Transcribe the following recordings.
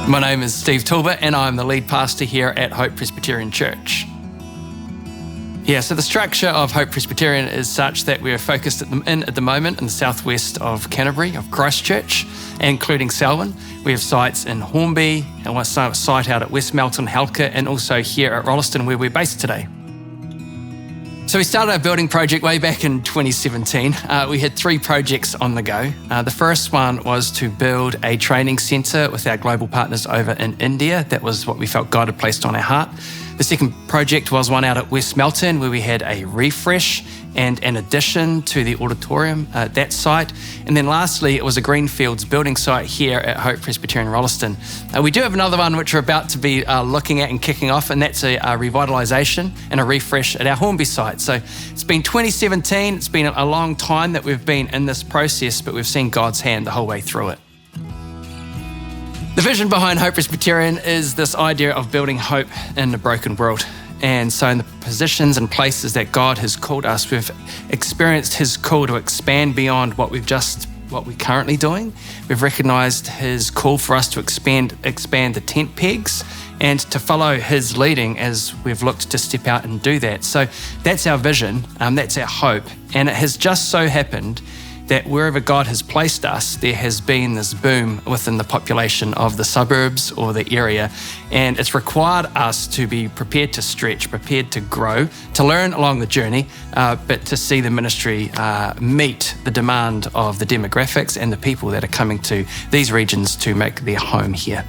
My name is Steve Talbot and I'm the lead pastor here at Hope Presbyterian Church. So the structure of Hope Presbyterian is such that we're focused at the moment in the southwest of Canterbury, of Christchurch, including Selwyn. We have sites in Hornby and one site out at West Melton, Halka, and also here at Rolleston where we're based today. So we started our building project way back in 2017. We had 3 projects on the go. The first one was to build a training centre with our global partners over in India. That was what we felt God had placed on our heart. The second project was one out at West Melton where we had a refresh and an addition to the auditorium at that site. And then lastly, it was a Greenfields building site here at Hope Presbyterian Rolleston. We do have another one which we're about to be looking at and kicking off, and that's a revitalisation and a refresh at our Hornby site. So it's been 2017, it's been a long time that we've been in this process, but we've seen God's hand the whole way through it. The vision behind Hope Presbyterian is this idea of building hope in a broken world. And so in the positions and places that God has called us, we've experienced His call to expand beyond what we're currently doing. We've recognised His call for us to expand the tent pegs and to follow His leading as we've looked to step out and do that. So that's our vision, that's our hope. And it has just so happened that wherever God has placed us, there has been this boom within the population of the suburbs or the area. And it's required us to be prepared to stretch, prepared to grow, to learn along the journey, but to see the ministry meet the demand of the demographics and the people that are coming to these regions to make their home here.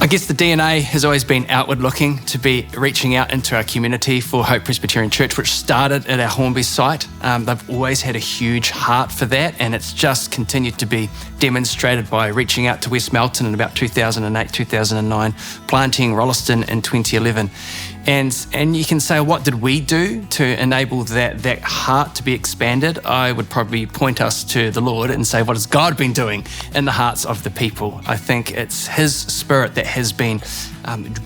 I guess the DNA has always been outward looking, to be reaching out into our community for Hope Presbyterian Church, which started at our Hornby site. They've always had a huge heart for that, and it's just continued to be demonstrated by reaching out to West Melton in about 2008, 2009, planting Rolleston in 2011. And you can say, what did we do to enable that heart to be expanded? I would probably point us to the Lord and say, what has God been doing in the hearts of the people? I think it's His Spirit that has been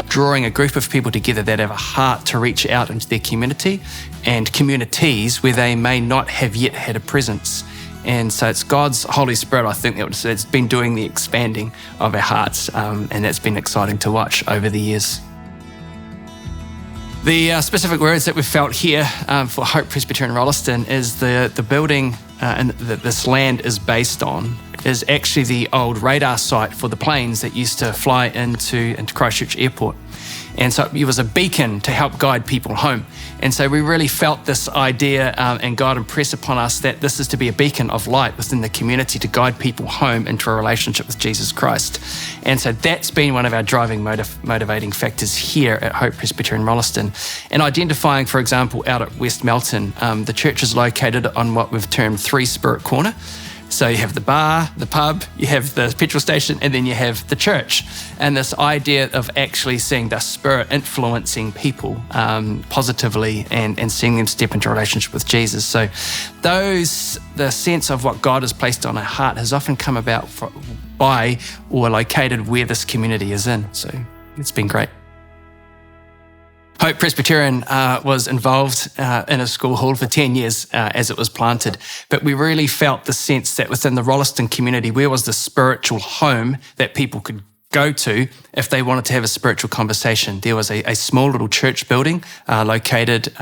drawing a group of people together that have a heart to reach out into their community and communities where they may not have yet had a presence. And so it's God's Holy Spirit, I think, that's been doing the expanding of our hearts, and that's been exciting to watch over the years. The specific words that we've felt here for Hope Presbyterian Rolleston is the building and that this land is based on is actually the old radar site for the planes that used to fly into Christchurch Airport. And so it was a beacon to help guide people home. And so we really felt this idea and God impressed upon us that this is to be a beacon of light within the community to guide people home into a relationship with Jesus Christ. And so that's been one of our driving motivating factors here at Hope Presbyterian Rolleston. And identifying, for example, out at West Melton, the church is located on what we've termed 3 Spirit Corner. So you have the bar, the pub, you have the petrol station, and then you have the church. And this idea of actually seeing the Spirit influencing people positively and seeing them step into a relationship with Jesus. So the sense of what God has placed on our heart has often come about by or located where this community is in. So it's been great. Hope Presbyterian was involved in a school hall for 10 years as it was planted, but we really felt the sense that within the Rolleston community, where was the spiritual home that people could go to if they wanted to have a spiritual conversation. There was a small little church building located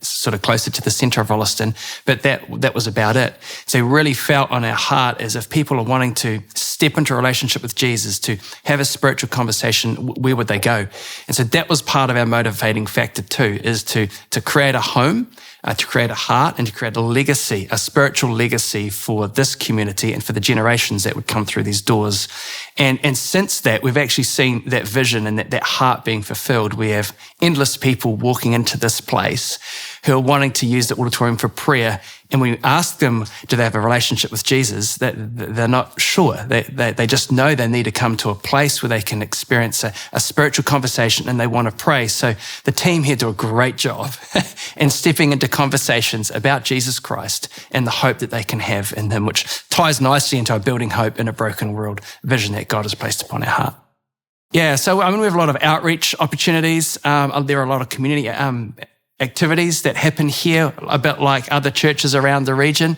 sort of closer to the centre of Rolleston, but that was about it. So we really felt on our heart as if people are wanting to step into a relationship with Jesus, to have a spiritual conversation, where would they go? And so that was part of our motivating factor too, is to create a home, to create a heart, and to create a legacy, a spiritual legacy for this community and for the generations that would come through these doors. And since that, we've actually seen that vision and that heart being fulfilled. We have endless people walking into this place who are wanting to use the auditorium for prayer. And when we ask them, do they have a relationship with Jesus, that they're not sure. They just know they need to come to a place where they can experience a spiritual conversation and they want to pray. So the team here do a great job in stepping into conversations about Jesus Christ and the hope that they can have in Him, which ties nicely into our building hope in a broken world vision that God has placed upon our heart. Yeah, so we have a lot of outreach opportunities. There are a lot of community activities that happen here, a bit like other churches around the region.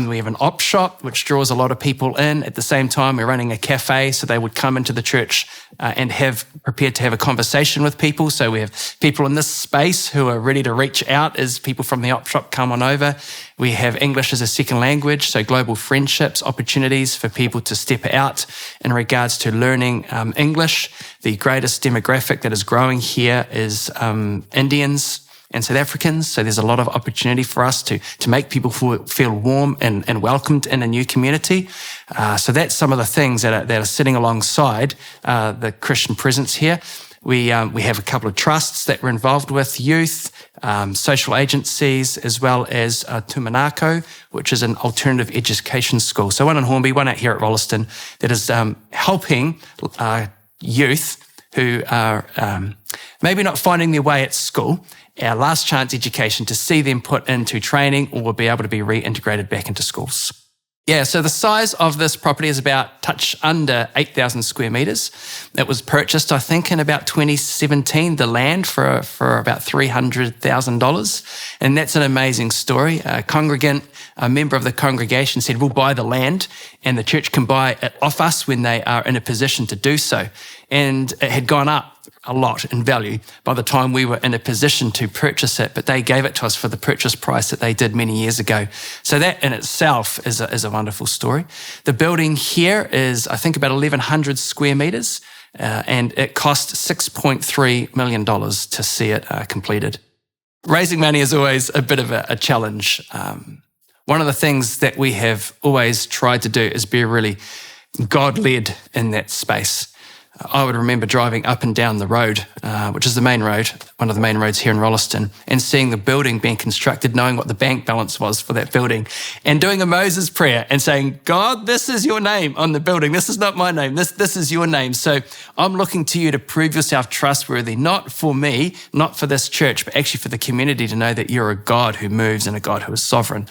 We have an op shop, which draws a lot of people in. At the same time, we're running a cafe, so they would come into the church and have prepared to have a conversation with people. So we have people in this space who are ready to reach out as people from the op shop come on over. We have English as a second language, so global friendships, opportunities for people to step out in regards to learning English. The greatest demographic that is growing here is Indians and South Africans. So there's a lot of opportunity for us to make people feel warm and welcomed in a new community. So that's some of the things that are sitting alongside the Christian presence here. We have a couple of trusts that we're involved with, youth, social agencies, as well as Tumanako, which is an alternative education school. So one in Hornby, one out here at Rolleston, that is helping youth who are maybe not finding their way at school, our last chance education, to see them put into training or be able to be reintegrated back into schools. Yeah, so the size of this property is about touch under 8,000 square metres. It was purchased, I think, in about 2017, the land for about $300,000. And that's an amazing story. A member of the congregation said, we'll buy the land and the church can buy it off us when they are in a position to do so. And it had gone up a lot in value by the time we were in a position to purchase it, but they gave it to us for the purchase price that they did many years ago. So that in itself is a wonderful story. The building here is, I think, about 1,100 square metres, and it cost $6.3 million to see it completed. Raising money is always a bit of a challenge. One of the things that we have always tried to do is be really God-led in that space. I would remember driving up and down the road, which is the main road, one of the main roads here in Rolleston, and seeing the building being constructed, knowing what the bank balance was for that building, and doing a Moses prayer and saying, God, this is your name on the building. This is not my name. This is your name. So I'm looking to you to prove yourself trustworthy, not for me, not for this church, but actually for the community, to know that you're a God who moves and a God who is sovereign.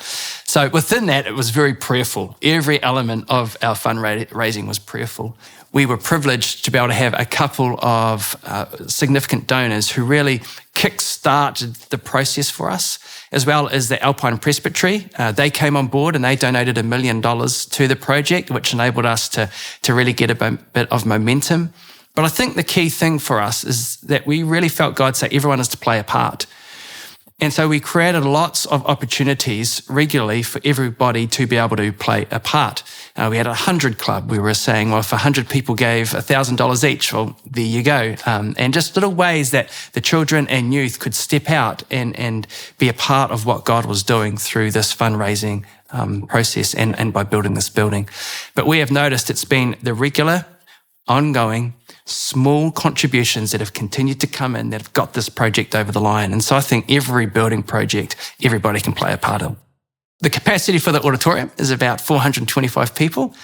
So within that, it was very prayerful. Every element of our fundraising was prayerful. We were privileged to be able to have a couple of significant donors who really kick-started the process for us, as well as the Alpine Presbytery. They came on board and they donated $1 million to the project, which enabled us to really get a bit of momentum. But I think the key thing for us is that we really felt God say everyone is to play a part. And so we created lots of opportunities regularly for everybody to be able to play a part. We had a 100 club. We were saying, well, if 100 people gave $1,000 each, well, there you go. And just little ways that the children and youth could step out and be a part of what God was doing through this fundraising process and by building this building. But we have noticed it's been the regular, ongoing, small contributions that have continued to come in that have got this project over the line. And so I think every building project, everybody can play a part of. The capacity for the auditorium is about 425 people.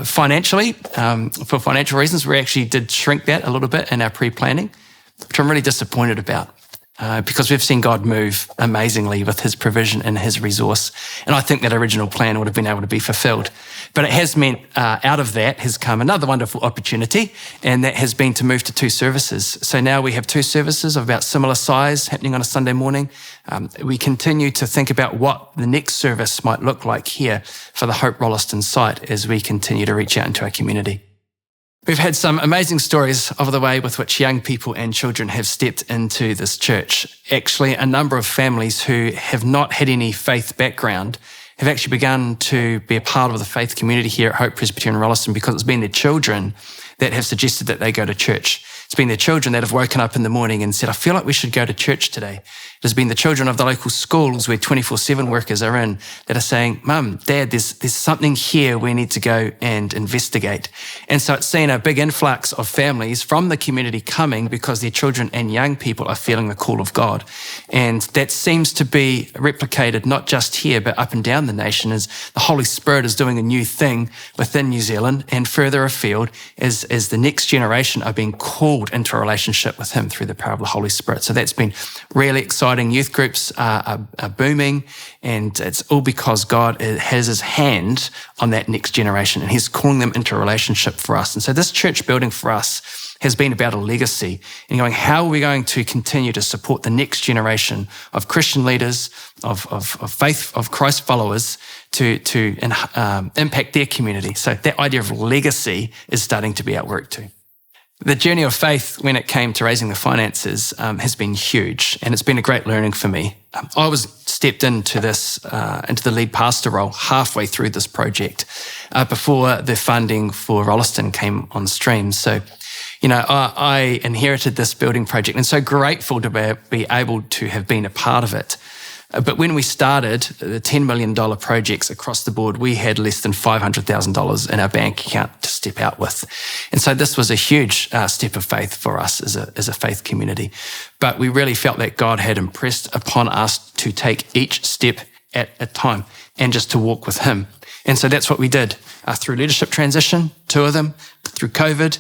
Financially, for financial reasons, we actually did shrink that a little bit in our pre-planning, which I'm really disappointed about. Because we've seen God move amazingly with his provision and his resource. And I think that original plan would have been able to be fulfilled. But it has meant out of that has come another wonderful opportunity, and that has been to move to 2 services. So now we have 2 services of about similar size happening on a Sunday morning. We continue to think about what the next service might look like here for the Hope Rolleston site as we continue to reach out into our community. We've had some amazing stories of the way with which young people and children have stepped into this church. Actually, a number of families who have not had any faith background have actually begun to be a part of the faith community here at Hope Presbyterian Rolleston, because it's been their children that have suggested that they go to church. It's been their children that have woken up in the morning and said, I feel like we should go to church today. It has been the children of the local schools where 24/7 workers are in that are saying, Mum, Dad, there's something here we need to go and investigate. And so it's seen a big influx of families from the community coming because their children and young people are feeling the call of God. And that seems to be replicated not just here, but up and down the nation, as the Holy Spirit is doing a new thing within New Zealand and further afield as the next generation are being called into a relationship with him through the power of the Holy Spirit. So that's been really exciting. Youth groups are booming, and it's all because God has his hand on that next generation and he's calling them into a relationship for us. And so this church building for us has been about a legacy and going, how are we going to continue to support the next generation of Christian leaders, of faith, of Christ followers to impact their community? So that idea of legacy is starting to be outworked too. The journey of faith when it came to raising the finances has been huge, and it's been a great learning for me. I was stepped into the lead pastor role halfway through this project before the funding for Rolleston came on stream. So, I inherited this building project and so grateful to be able to have been a part of it. But when we started the $10 million projects across the board, we had less than $500,000 in our bank account to step out with. And so this was a huge step of faith for us as a faith community. But we really felt that God had impressed upon us to take each step at a time and just to walk with him. And so that's what we did through leadership transition, 2 of them, through COVID,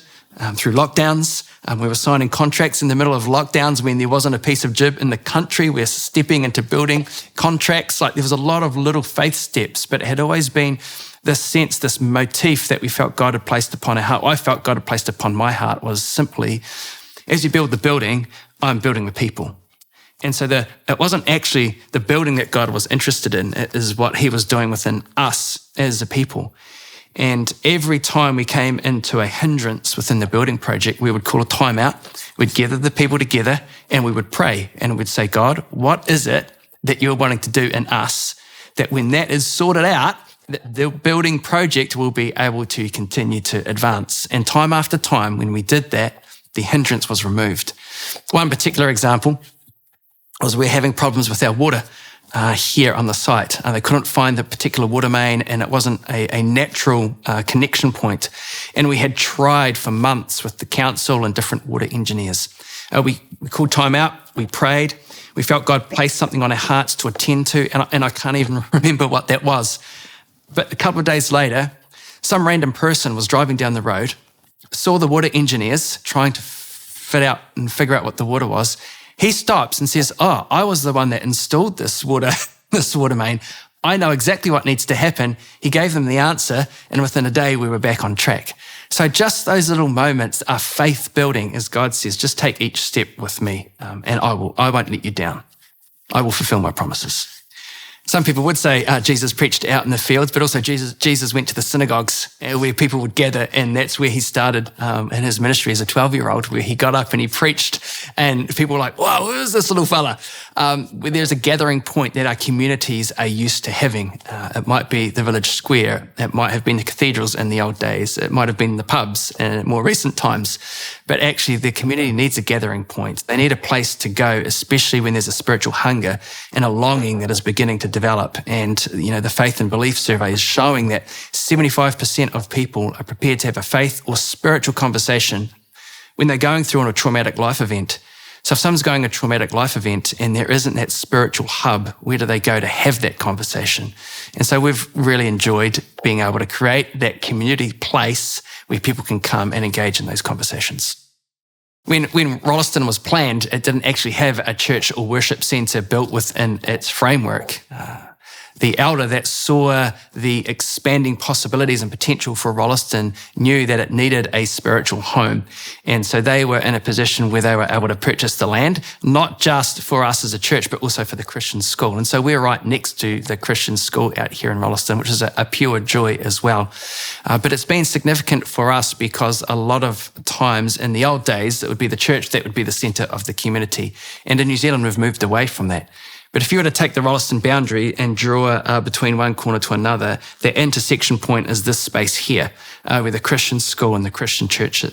through lockdowns. We were signing contracts in the middle of lockdowns when there wasn't a piece of jib in the country. We're stepping into building contracts. Like there was a lot of little faith steps, but it had always been this sense, this motif that we felt God had placed upon our heart. I felt God had placed upon my heart was simply, as you build the building, I'm building the people. And so it wasn't actually the building that God was interested in. It is what he was doing within us as a people. And every time we came into a hindrance within the building project, we would call a timeout. We'd gather the people together and we would pray and we'd say, God, what is it that you're wanting to do in us? That when that is sorted out, the building project will be able to continue to advance. And time after time, when we did that, the hindrance was removed. One particular example was we're having problems with our water here on the site. They couldn't find the particular water main and it wasn't a natural connection point. And we had tried for months with the council and different water engineers. We called time out, we prayed, we felt God placed something on our hearts to attend to, and I can't even remember what that was. But a couple of days later, some random person was driving down the road, saw the water engineers trying to fit out and figure out what the water was. He stops and says, oh, I was the one that installed this water main. I know exactly what needs to happen. He gave them the answer, and within a day, we were back on track. So just those little moments are faith building, as God says, just take each step with me, and I won't let you down. I will fulfill my promises. Some people would say Jesus preached out in the fields, but also Jesus went to the synagogues where people would gather, and that's where he started in his ministry as a 12-year-old, where he got up and he preached, and people were like, wow, who is this little fella? There's a gathering point that our communities are used to having. It might be the village square. It might have been the cathedrals in the old days. It might have been the pubs in more recent times. But actually, the community needs a gathering point. They need a place to go, especially when there's a spiritual hunger and a longing that is beginning to develop. And, the faith and belief survey is showing that 75% of people are prepared to have a faith or spiritual conversation when they're going through a traumatic life event. So if someone's going a traumatic life event and there isn't that spiritual hub, where do they go to have that conversation? And so we've really enjoyed being able to create that community place where people can come and engage in those conversations. When Rolleston was planned, it didn't actually have a church or worship centre built within its framework. The elder that saw the expanding possibilities and potential for Rolleston knew that it needed a spiritual home. And so they were in a position where they were able to purchase the land, not just for us as a church, but also for the Christian school. And so we're right next to the Christian school out here in Rolleston, which is a pure joy as well. But it's been significant for us because a lot of times in the old days, it would be the church that would be the centre of the community. And in New Zealand, we've moved away from that. But if you were to take the Rolleston boundary and draw between one corner to another, the intersection point is this space here, where the Christian school and the Christian church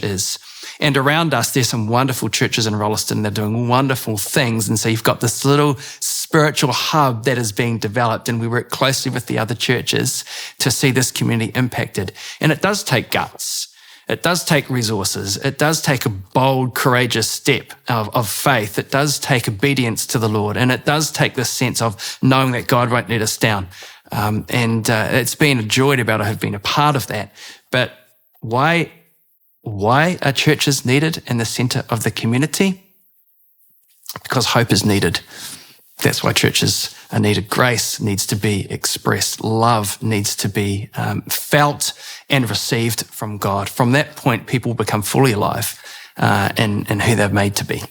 is. And around us, there's some wonderful churches in Rolleston that are doing wonderful things. And so you've got this little spiritual hub that is being developed, and we work closely with the other churches to see this community impacted. And it does take guts. It does take resources. It does take a bold, courageous step of faith. It does take obedience to the Lord. And it does take this sense of knowing that God won't let us down. It's been a joy to be able to have been a part of that. But why are churches needed in the centre of the community? Because hope is needed. That's why churches are needed. Grace needs to be expressed. Love needs to be felt and received from God. From that point, people become fully alive in who they're made to be.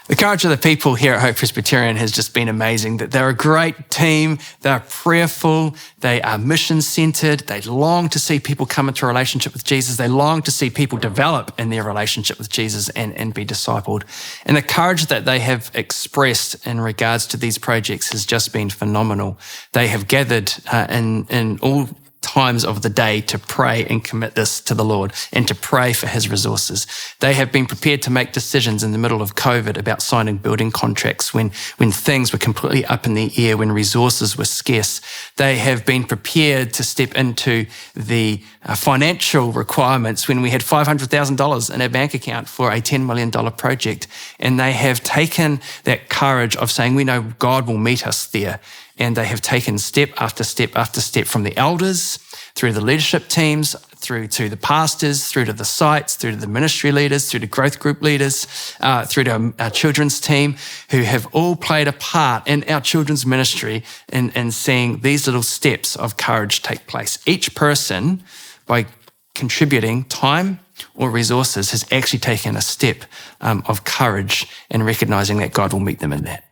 The courage of the people here at Hope Presbyterian has just been amazing. That they're a great team, they're prayerful, they are mission-centered, they long to see people come into a relationship with Jesus, they long to see people develop in their relationship with Jesus and be discipled. And the courage that they have expressed in regards to these projects has just been phenomenal. They have gathered in all times of the day to pray and commit this to the Lord and to pray for his resources. They have been prepared to make decisions in the middle of COVID about signing building contracts when things were completely up in the air, when resources were scarce. They have been prepared to step into the financial requirements when we had $500,000 in our bank account for a $10 million project. And they have taken that courage of saying, we know God will meet us there. And they have taken step after step after step, from the elders, through the leadership teams, through to the pastors, through to the sites, through to the ministry leaders, through to growth group leaders, through to our children's team, who have all played a part in our children's ministry in seeing these little steps of courage take place. Each person, by contributing time or resources, has actually taken a step of courage in recognizing that God will meet them in that.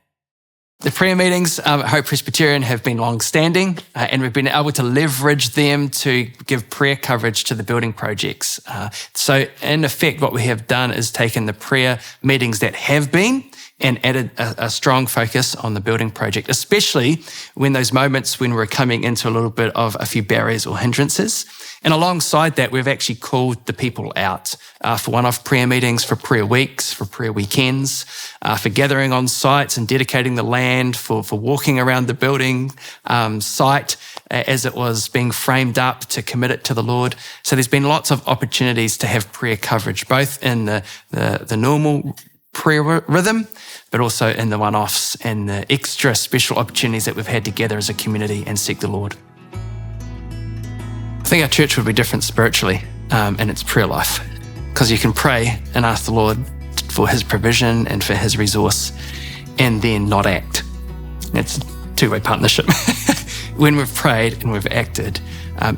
The prayer meetings at Hope Presbyterian have been long-standing, and we've been able to leverage them to give prayer coverage to the building projects. So in effect, what we have done is taken the prayer meetings that have been and added a strong focus on the building project, especially when those moments when we're coming into a little bit of a few barriers or hindrances. And alongside that, we've actually called the people out for one-off prayer meetings, for prayer weeks, for prayer weekends, for gathering on sites and dedicating the land, for walking around the building site as it was being framed up to commit it to the Lord. So there's been lots of opportunities to have prayer coverage, both in the normal prayer rhythm, but also in the one-offs and the extra special opportunities that we've had together as a community and seek the Lord. I think our church would be different spiritually in its prayer life, because you can pray and ask the Lord for his provision and for his resource and then not act. It's a two-way partnership. When we've prayed and we've acted,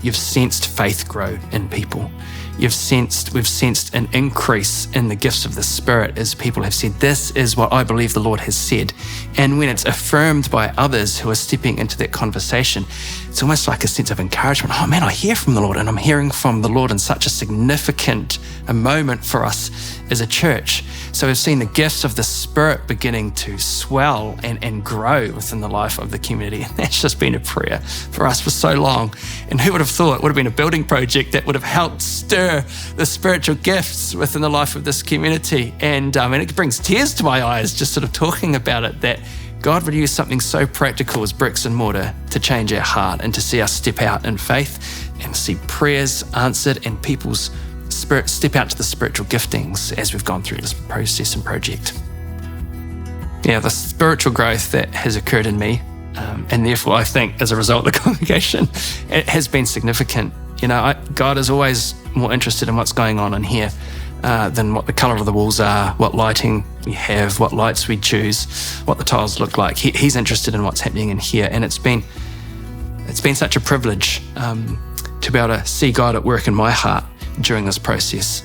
you've sensed faith grow in people. We've sensed an increase in the gifts of the Spirit as people have said, this is what I believe the Lord has said. And when it's affirmed by others who are stepping into that conversation, it's almost like a sense of encouragement. Oh man, I hear from the Lord, and I'm hearing from the Lord in such a significant moment for us as a church. So we've seen the gifts of the Spirit beginning to swell and grow within the life of the community. And that's just been a prayer for us for so long. And who would have thought it would have been a building project that would have helped stir the spiritual gifts within the life of this community. And it brings tears to my eyes just sort of talking about it, that God would use something so practical as bricks and mortar to change our heart and to see us step out in faith and see prayers answered and people's spirit step out to the spiritual giftings as we've gone through this process and project. Yeah, the spiritual growth that has occurred in me, and therefore I think as a result of the congregation, it has been significant. God is always more interested in what's going on in here than what the colour of the walls are, what lighting we have, what lights we choose, what the tiles look like. He's interested in what's happening in here, and it's been such a privilege to be able to see God at work in my heart during this process,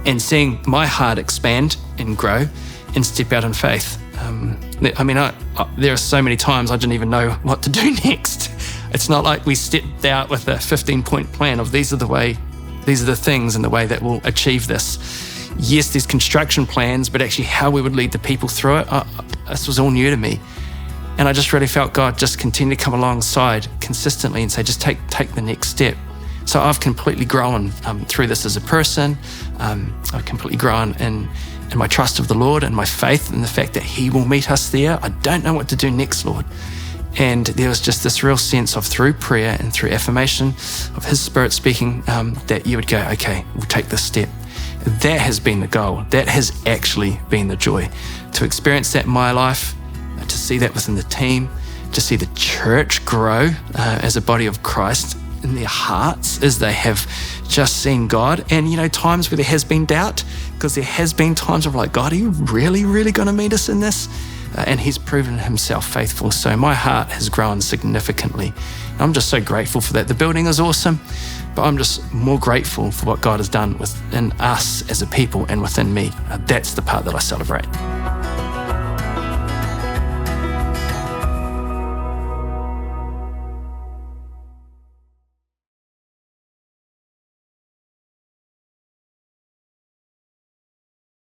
and seeing my heart expand and grow and step out in faith. There are so many times I didn't even know what to do next. It's not like we stepped out with a 15-point plan of these are the things and the way that we'll achieve this. Yes, there's construction plans, but actually how we would lead the people through it, this was all new to me. And I just really felt God just continue to come alongside consistently and say, just take the next step. So I've completely grown through this as a person. I've completely grown in my trust of the Lord and my faith in the fact that he will meet us there. I don't know what to do next, Lord. And there was just this real sense of, through prayer and through affirmation of his Spirit speaking, that you would go, okay, we'll take this step. That has been the goal. That has actually been the joy. To experience that in my life, to see that within the team, to see the church grow as a body of Christ in their hearts as they have just seen God. And, times where there has been doubt, because there has been times of like, God, are you really, really going to meet us in this? and he's proven himself faithful. So my heart has grown significantly. I'm just so grateful for that. The building is awesome, but I'm just more grateful for what God has done within us as a people and within me. That's the part that I celebrate.